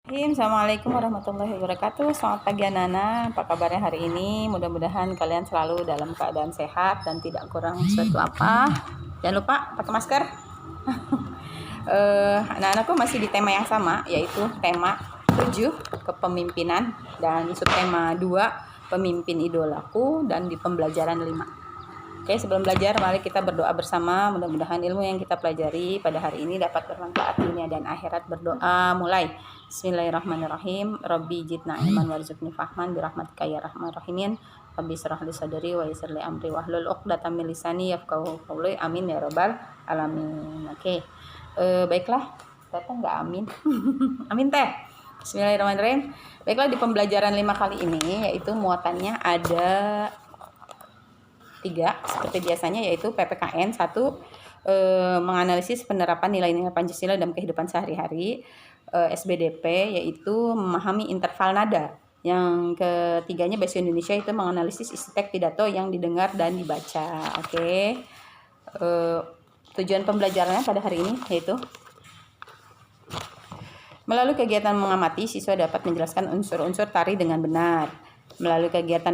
Assalamualaikum warahmatullahi wabarakatuh. Selamat pagi anak-anak. Apa kabarnya hari ini? Mudah-mudahan kalian selalu dalam keadaan sehat dan tidak kurang sesuatu apa. Jangan lupa pakai masker. Anak-anakku masih di tema yang sama, yaitu tema 7 kepemimpinan dan subtema 2 pemimpin idolaku, dan di pembelajaran 5. Oke, sebelum belajar mari kita berdoa bersama. Mudah-mudahan ilmu yang kita pelajari pada hari ini dapat bermanfaat dunia dan akhirat. Berdoa mulai. Bismillahirrahmanirrahim. Rabbi jidna ilman warzuqni fahman birahmatika ya rahman rahimin. Rabbi shrah li sadri wa yassir li amri wahlul 'uqdatam min lisani yafqahu qawli. Amin ya rabbal alamin. Oke. Baiklah. Teteh enggak amin. Amin teh. Bismillahirrahmanirrahim. Baiklah, di pembelajaran 5 kali ini yaitu muatannya ada 3 seperti biasanya, yaitu PPKN 1, menganalisis penerapan nilai-nilai Pancasila dalam kehidupan sehari-hari, SBDP yaitu memahami interval nada, yang ketiganya bahasa Indonesia itu menganalisis isi teks pidato yang didengar dan dibaca. Oke. Tujuan pembelajarannya pada hari ini yaitu melalui kegiatan mengamati, siswa dapat menjelaskan unsur-unsur tari dengan benar. Melalui kegiatan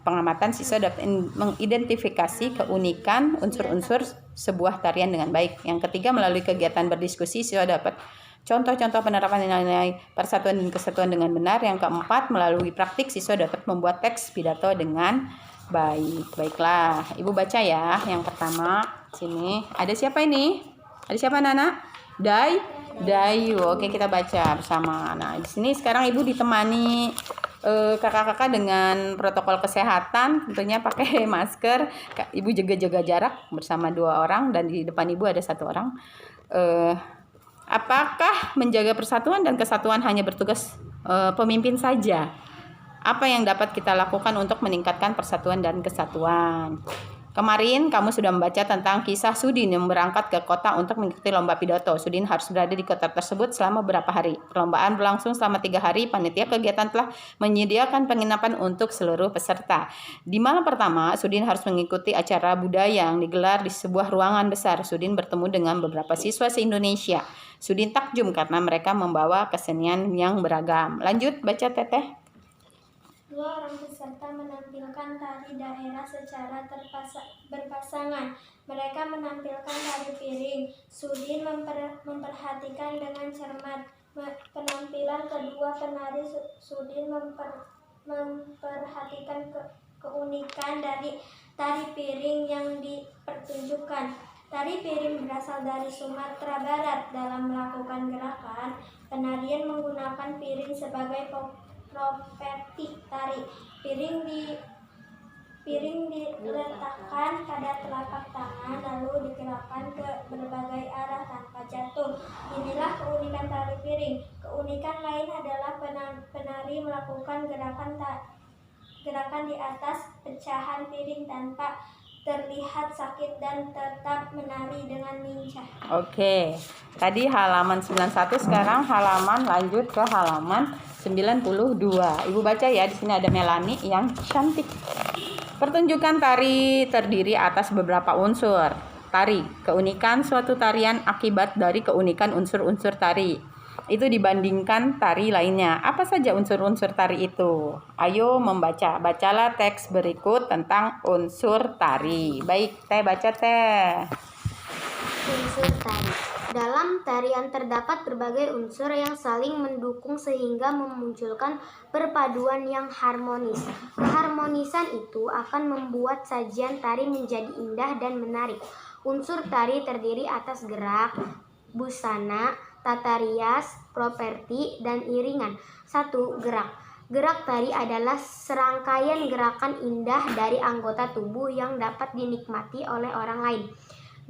pengamatan, siswa dapat mengidentifikasi keunikan unsur-unsur sebuah tarian dengan baik. Yang ketiga, melalui kegiatan berdiskusi, siswa dapat contoh-contoh penerapan nilai persatuan dan kesatuan dengan benar. Yang keempat, melalui praktik, siswa dapat membuat teks pidato dengan baik. Baiklah, Ibu baca ya. Yang pertama, sini. Ada siapa ini? Ada siapa, anak-anak? Dayu. Oke, kita baca bersama. Nah, di sini sekarang Ibu ditemani kakak-kakak dengan protokol kesehatan, tentunya pakai masker. Ibu jaga jarak bersama 2 orang, dan di depan Ibu ada 1 orang. Apakah menjaga persatuan dan kesatuan hanya bertugas pemimpin saja? Apa yang dapat kita lakukan untuk meningkatkan persatuan dan kesatuan? Kemarin kamu sudah membaca tentang kisah Sudin yang berangkat ke kota untuk mengikuti lomba pidato. Sudin harus berada di kota tersebut selama beberapa hari. Perlombaan berlangsung selama 3 hari. Panitia kegiatan telah menyediakan penginapan untuk seluruh peserta. Di malam pertama, Sudin harus mengikuti acara budaya yang digelar di sebuah ruangan besar. Sudin bertemu dengan beberapa siswa se-Indonesia. Sudin takjub karena mereka membawa kesenian yang beragam. Lanjut baca, Teteh. 2 orang peserta menampilkan tari daerah secara berpasangan. Mereka menampilkan tari piring. Sudin memperhatikan dengan cermat penampilan kedua penari. Sudin memperhatikan keunikan dari tari piring yang dipertunjukkan. Tari piring berasal dari Sumatera Barat. Dalam melakukan gerakan, penarian menggunakan piring sebagai properti tari. Piring diletakkan pada telapak tangan lalu digerakkan ke berbagai arah tanpa jatuh. Inilah keunikan tari piring. Keunikan lain adalah penari melakukan gerakan di atas pecahan piring tanpa terlihat sakit dan tetap menari dengan lincah. Oke. Tadi halaman 91, sekarang lanjut ke halaman 92. Ibu baca ya, di sini ada Melani yang cantik. Pertunjukan tari terdiri atas beberapa unsur. Tari, keunikan suatu tarian akibat dari keunikan unsur-unsur tari. Itu dibandingkan tari lainnya. Apa saja unsur-unsur tari itu? Ayo membaca. Bacalah teks berikut tentang unsur tari. Baik, Teh baca, Teh. Unsur tari. Dalam tarian terdapat berbagai unsur yang saling mendukung sehingga memunculkan perpaduan yang harmonis. Keharmonisan itu akan membuat sajian tari menjadi indah dan menarik. Unsur tari terdiri atas gerak, busana, tata rias, properti, dan iringan. 1. Gerak. Gerak tari adalah serangkaian gerakan indah dari anggota tubuh yang dapat dinikmati oleh orang lain.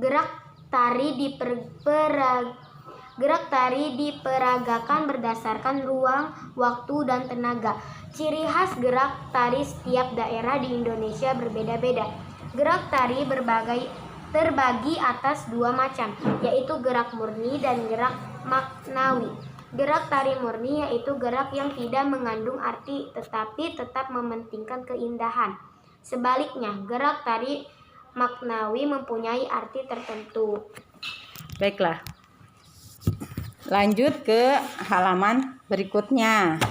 Gerak tari diperagakan berdasarkan ruang, waktu, dan tenaga. Ciri khas gerak tari setiap daerah di Indonesia berbeda-beda. Gerak tari terbagi atas 2 macam, yaitu gerak murni dan gerak maknawi. Gerak tari murni yaitu gerak yang tidak mengandung arti tetapi tetap mementingkan keindahan. Sebaliknya, gerak tari maknawi mempunyai arti tertentu. Baiklah. Lanjut ke halaman berikutnya.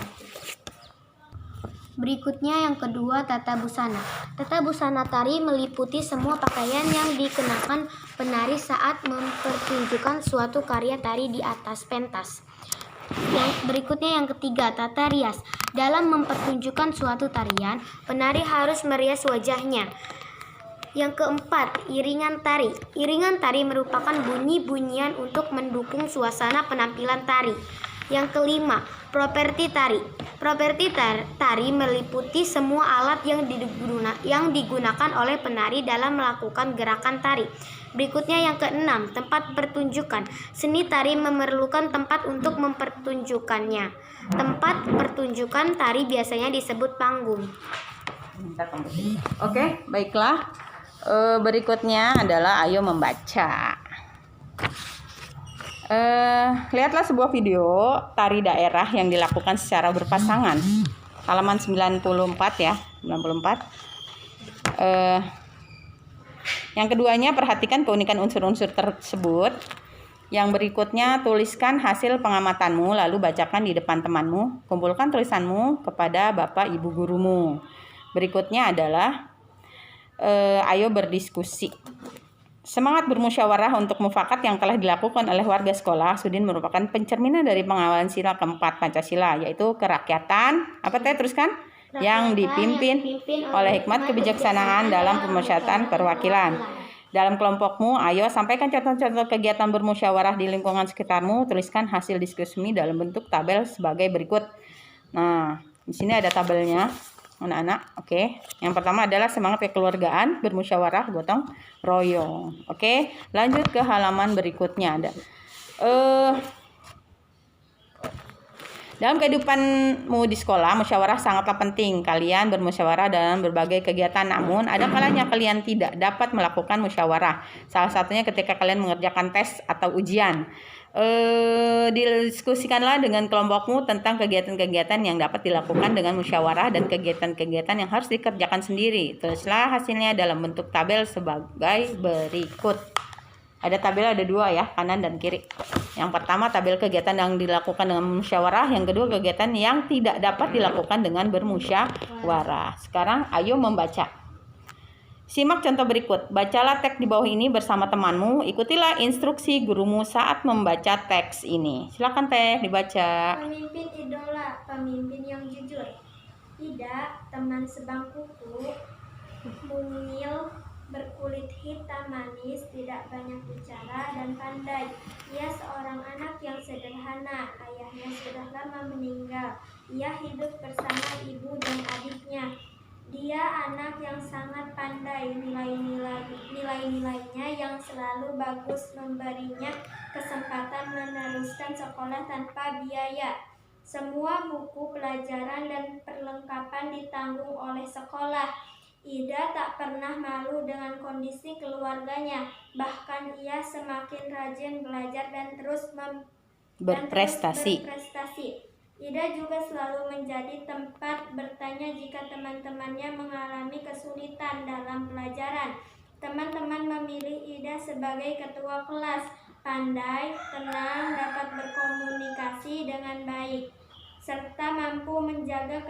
Berikutnya yang kedua, tata busana. Tata busana tari meliputi semua pakaian yang dikenakan penari saat mempertunjukkan suatu karya tari di atas pentas. Yang berikutnya yang ketiga, tata rias. Dalam mempertunjukkan suatu tarian, penari harus merias wajahnya. Yang keempat, iringan tari. Iringan tari merupakan bunyi-bunyian untuk mendukung suasana penampilan tari. Yang kelima, properti tari. Properti tari meliputi semua alat yang digunakan oleh penari dalam melakukan gerakan tari. Berikutnya yang keenam, tempat pertunjukan. Seni tari memerlukan tempat untuk mempertunjukkannya. Tempat pertunjukan tari biasanya disebut panggung. Oke, baiklah. Berikutnya adalah ayo membaca. Lihatlah sebuah video tari daerah yang dilakukan secara berpasangan. Halaman 94 ya, 94. Yang keduanya, perhatikan keunikan unsur-unsur tersebut. Yang berikutnya, tuliskan hasil pengamatanmu lalu bacakan di depan temanmu. Kumpulkan tulisanmu kepada bapak ibu gurumu. Berikutnya adalah ayo berdiskusi. Semangat bermusyawarah untuk mufakat yang telah dilakukan oleh warga sekolah Sudin merupakan pencerminan dari pengawalan sila keempat Pancasila, yaitu kerakyatan, teruskan? Yang dipimpin oleh hikmat kebijaksanaan dalam pemusyawaratan perwakilan. Dalam kelompokmu, ayo sampaikan contoh-contoh kegiatan bermusyawarah di lingkungan sekitarmu. Tuliskan hasil diskusi dalam bentuk tabel sebagai berikut. Nah, di sini ada tabelnya. Anak-anak, oke. Yang pertama adalah semangat kekeluargaan, bermusyawarah, gotong royong. Oke, lanjut ke halaman berikutnya ada. Dalam kehidupanmu di sekolah, musyawarah sangatlah penting. Kalian bermusyawarah dalam berbagai kegiatan, namun ada kalanya kalian tidak dapat melakukan musyawarah. Salah satunya ketika kalian mengerjakan tes atau ujian. Didiskusikanlah dengan kelompokmu tentang kegiatan-kegiatan yang dapat dilakukan dengan musyawarah dan kegiatan-kegiatan yang harus dikerjakan sendiri. Tulislah hasilnya dalam bentuk tabel sebagai berikut. Ada tabel, ada dua ya, kanan dan kiri. Yang pertama tabel kegiatan yang dilakukan dengan musyawarah, yang kedua kegiatan yang tidak dapat dilakukan dengan bermusyawarah. Sekarang ayo membaca. Simak contoh berikut. Bacalah teks di bawah ini bersama temanmu. Ikutilah instruksi gurumu saat membaca teks ini. Silakan Teh dibaca. Pemimpin idola, pemimpin yang jujur. Ida, teman sebangkuku, mungil, berkulit hitam manis, tidak banyak bicara dan pandai. Ia seorang anak yang sederhana. Ayahnya sudah lama meninggal. Ia hidup bersama ibu dan adiknya. Dia anak yang sangat pandai, nilai-nilainya yang selalu bagus memberinya kesempatan meneruskan sekolah tanpa biaya. Semua buku pelajaran dan perlengkapan ditanggung oleh sekolah. Ida tak pernah malu dengan kondisi keluarganya, bahkan ia semakin rajin belajar dan terus berprestasi. Ida juga selalu menjadi tempat bertanya jika teman-temannya mengalami kesulitan dalam pelajaran. Teman-teman memilih Ida sebagai ketua kelas, pandai, tenang, dapat berkomunikasi dengan baik, serta mampu menjaga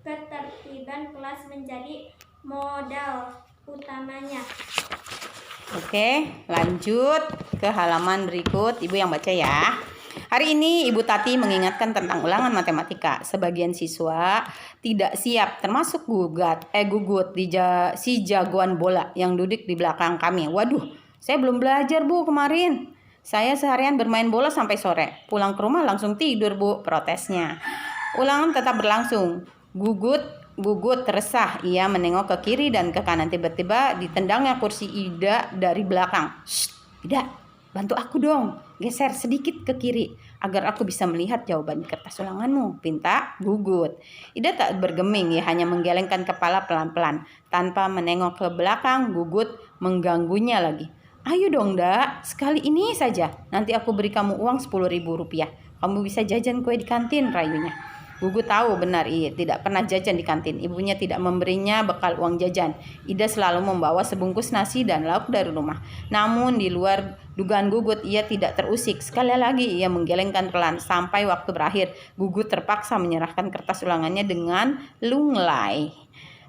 ketertiban kelas menjadi modal utamanya. Oke, lanjut ke halaman berikut. Ibu yang baca ya. Hari ini Ibu Tati mengingatkan tentang ulangan matematika. Sebagian siswa tidak siap, termasuk Gugut si jagoan bola yang duduk di belakang kami. Waduh, saya belum belajar Bu kemarin. Saya seharian bermain bola sampai sore. Pulang ke rumah langsung tidur Bu, protesnya. Ulangan tetap berlangsung. Gugut resah. Ia menengok ke kiri dan ke kanan. Tiba-tiba ditendangnya kursi Ida dari belakang. Shh, Ida, bantu aku dong. Geser sedikit ke kiri agar aku bisa melihat jawaban di kertas ulanganmu, pinta Gugut. Ida tak bergeming, ia hanya menggelengkan kepala pelan-pelan. Tanpa menengok ke belakang, Gugut mengganggunya lagi. Ayo dong, Dak, sekali ini saja. Nanti aku beri kamu uang 10.000 rupiah. Kamu bisa jajan kue di kantin, rayunya. Gugut tahu benar ia tidak pernah jajan di kantin. Ibunya tidak memberinya bekal uang jajan. Ida selalu membawa sebungkus nasi dan lauk dari rumah. Namun di luar Dugaan Gugut, ia tidak terusik. Sekali lagi ia menggelengkan pelan sampai waktu berakhir. Gugut terpaksa menyerahkan kertas ulangannya dengan lunglai.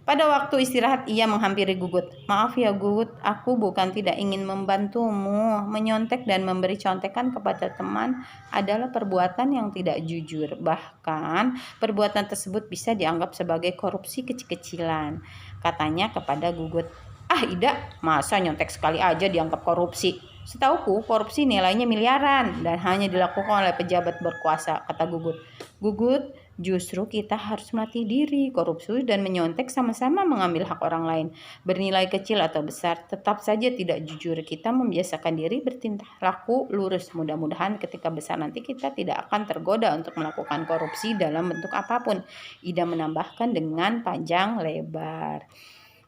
Pada waktu istirahat ia menghampiri Gugut. Maaf ya Gugut, aku bukan tidak ingin membantumu. Menyontek dan memberi contekan kepada teman adalah perbuatan yang tidak jujur. Bahkan perbuatan tersebut bisa dianggap sebagai korupsi kecil-kecilan. Katanya kepada Gugut. Ah Ida, masa nyontek sekali aja dianggap korupsi? Setauku korupsi nilainya miliaran dan hanya dilakukan oleh pejabat berkuasa, kata Gugut. Gugut, justru kita harus melatih diri. Korupsi dan menyontek sama-sama mengambil hak orang lain. Bernilai kecil atau besar, tetap saja tidak jujur. Kita membiasakan diri bertindak laku lurus. Mudah-mudahan ketika besar nanti kita tidak akan tergoda untuk melakukan korupsi dalam bentuk apapun. Ida menambahkan dengan panjang lebar.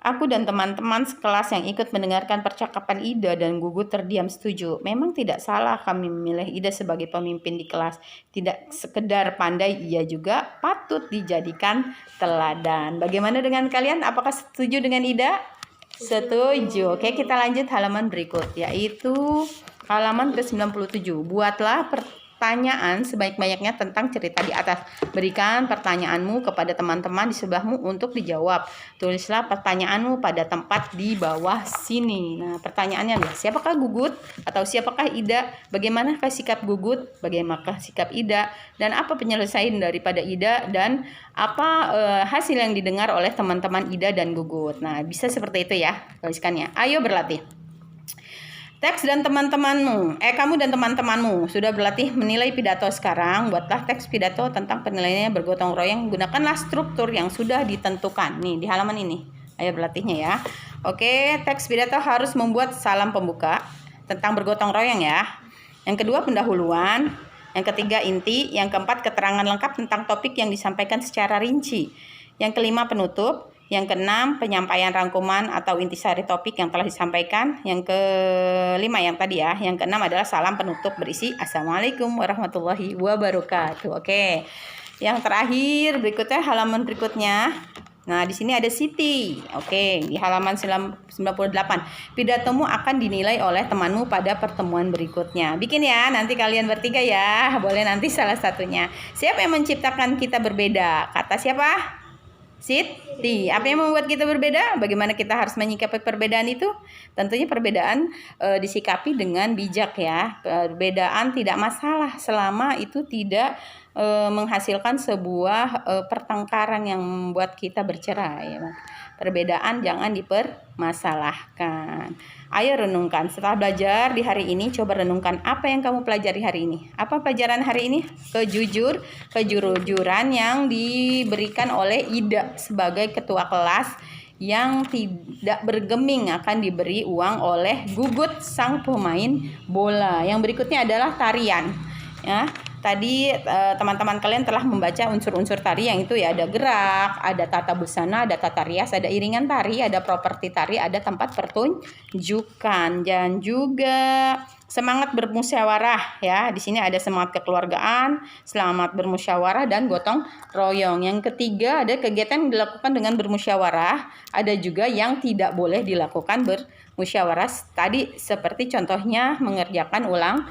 Aku dan teman-teman sekelas yang ikut mendengarkan percakapan Ida dan Gugut terdiam setuju. Memang tidak salah kami memilih Ida sebagai pemimpin di kelas. Tidak sekedar pandai, ia juga patut dijadikan teladan. Bagaimana dengan kalian? Apakah setuju dengan Ida? Setuju. Oke, kita lanjut halaman berikut, yaitu halaman ke-97. Buatlah pertanyaan sebanyak-banyaknya tentang cerita di atas. Berikan pertanyaanmu kepada teman-teman di sebelahmu untuk dijawab. Tulislah pertanyaanmu pada tempat di bawah sini. Nah, pertanyaannya adalah siapakah Gugut atau siapakah Ida? Bagaimanakah sikap Gugut? Bagaimanakah sikap Ida? Dan apa penyelesaian daripada Ida? Dan apa hasil yang didengar oleh teman-teman Ida dan Gugut? Nah, bisa seperti itu ya. Tuliskannya. Ayo berlatih. Teks dan teman-temanmu, kamu dan teman-temanmu sudah berlatih menilai pidato sekarang. Buatlah teks pidato tentang penilaiannya bergotong royong. Gunakanlah struktur yang sudah ditentukan. Nih, di halaman ini. Ayo berlatihnya ya. Oke, teks pidato harus membuat salam pembuka tentang bergotong royong ya. Yang kedua, pendahuluan. Yang ketiga, inti. Yang keempat, keterangan lengkap tentang topik yang disampaikan secara rinci. Yang kelima, penutup. Yang keenam, penyampaian rangkuman atau intisari topik yang telah disampaikan. Yang kelima yang tadi ya. Yang keenam adalah salam penutup berisi Assalamualaikum warahmatullahi wabarakatuh. Oke. Yang terakhir berikutnya halaman berikutnya. Nah, di sini ada Siti. Oke, di halaman 98. Pidatomu akan dinilai oleh temanmu pada pertemuan berikutnya. Bikin ya, nanti kalian bertiga ya. Boleh nanti salah satunya. Siapa yang menciptakan kita berbeda? Kata siapa? Siti. Apa yang membuat kita berbeda? Bagaimana kita harus menyikapi perbedaan itu? Tentunya perbedaan disikapi dengan bijak ya. Perbedaan tidak masalah selama itu tidak menghasilkan sebuah pertengkaran yang membuat kita bercerai. Perbedaan jangan dipermasalahkan. Ayo renungkan. Setelah belajar di hari ini, coba renungkan apa yang kamu pelajari hari ini. Apa pelajaran hari ini? Kejujuran yang diberikan oleh Ida sebagai ketua kelas yang tidak bergeming akan diberi uang oleh Gugut sang pemain bola. Yang berikutnya adalah tarian. Ya. Tadi teman-teman kalian telah membaca unsur-unsur tari yang itu ya, ada gerak, ada tata busana, ada tata rias, ada iringan tari, ada properti tari, ada tempat pertunjukan, dan juga semangat bermusyawarah ya. Di sini ada semangat kekeluargaan, selamat bermusyawarah, dan gotong royong. Yang ketiga ada kegiatan yang dilakukan dengan bermusyawarah, ada juga yang tidak boleh dilakukan bermusyawarah. Tadi seperti contohnya mengerjakan ulangan.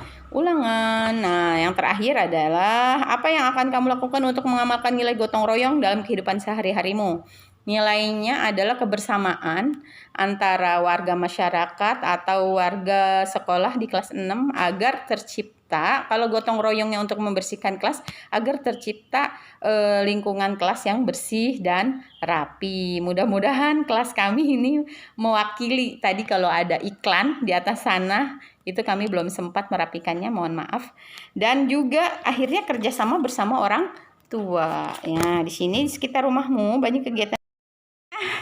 Nah, yang terakhir adalah apa yang akan kamu lakukan untuk mengamalkan nilai gotong royong dalam kehidupan sehari-harimu. Nilainya adalah kebersamaan antara warga masyarakat atau warga sekolah di kelas 6 agar tercipta, kalau gotong royongnya untuk membersihkan kelas, agar tercipta lingkungan kelas yang bersih dan rapi. Mudah-mudahan kelas kami ini mewakili. Tadi kalau ada iklan di atas sana, itu kami belum sempat merapikannya, mohon maaf. Dan juga akhirnya kerjasama bersama orang tua. Ya, di sini di sekitar rumahmu banyak kegiatan.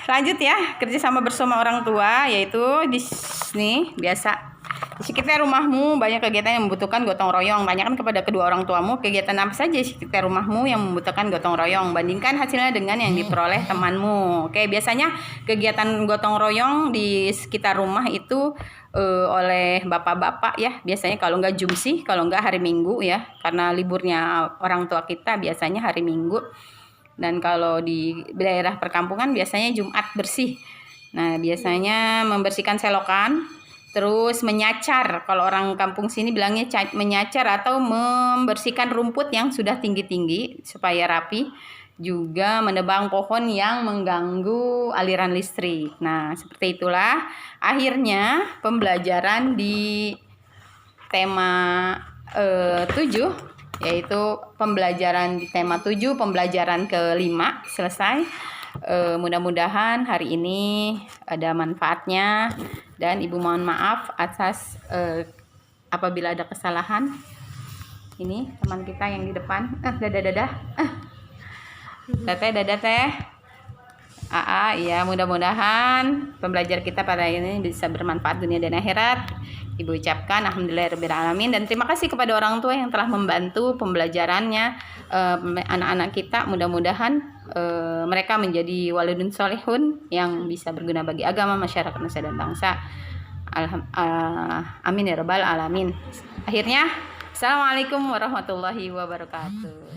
Lanjut ya, kerjasama bersama orang tua, yaitu di sini biasa. Di sekitar rumahmu banyak kegiatan yang membutuhkan gotong royong. Tanyakan kepada kedua orang tuamu kegiatan apa saja di sekitar rumahmu yang membutuhkan gotong royong. Bandingkan hasilnya dengan yang diperoleh temanmu. Oke, biasanya kegiatan gotong royong di sekitar rumah itu oleh bapak-bapak ya. Biasanya kalau nggak jumsih, kalau nggak hari Minggu ya. Karena liburnya orang tua kita biasanya hari Minggu. Dan kalau di daerah perkampungan biasanya Jumat bersih. Nah, biasanya membersihkan selokan, Terus menyacar, kalau orang kampung sini bilangnya menyacar atau membersihkan rumput yang sudah tinggi-tinggi supaya rapi. Juga menebang pohon yang mengganggu aliran listrik. Nah, seperti itulah akhirnya pembelajaran di tema 7, yaitu pembelajaran di tema 7, pembelajaran ke-5 selesai. Mudah-mudahan hari ini ada manfaatnya, dan Ibu mohon maaf atas apabila ada kesalahan. Ini teman kita yang di depan. Dadah. Dadah teh. Ya, mudah-mudahan pembelajar kita pada ini bisa bermanfaat dunia dan akhirat. Ibu ucapkan alhamdulillahirabbil alamin, dan terima kasih kepada orang tua yang telah membantu pembelajarannya anak-anak kita. Mudah-mudahan mereka menjadi walidun solihun yang bisa berguna bagi agama, masyarakat, nusa dan bangsa. Amin ya rabbal alamin. Akhirnya, assalamualaikum warahmatullahi wabarakatuh.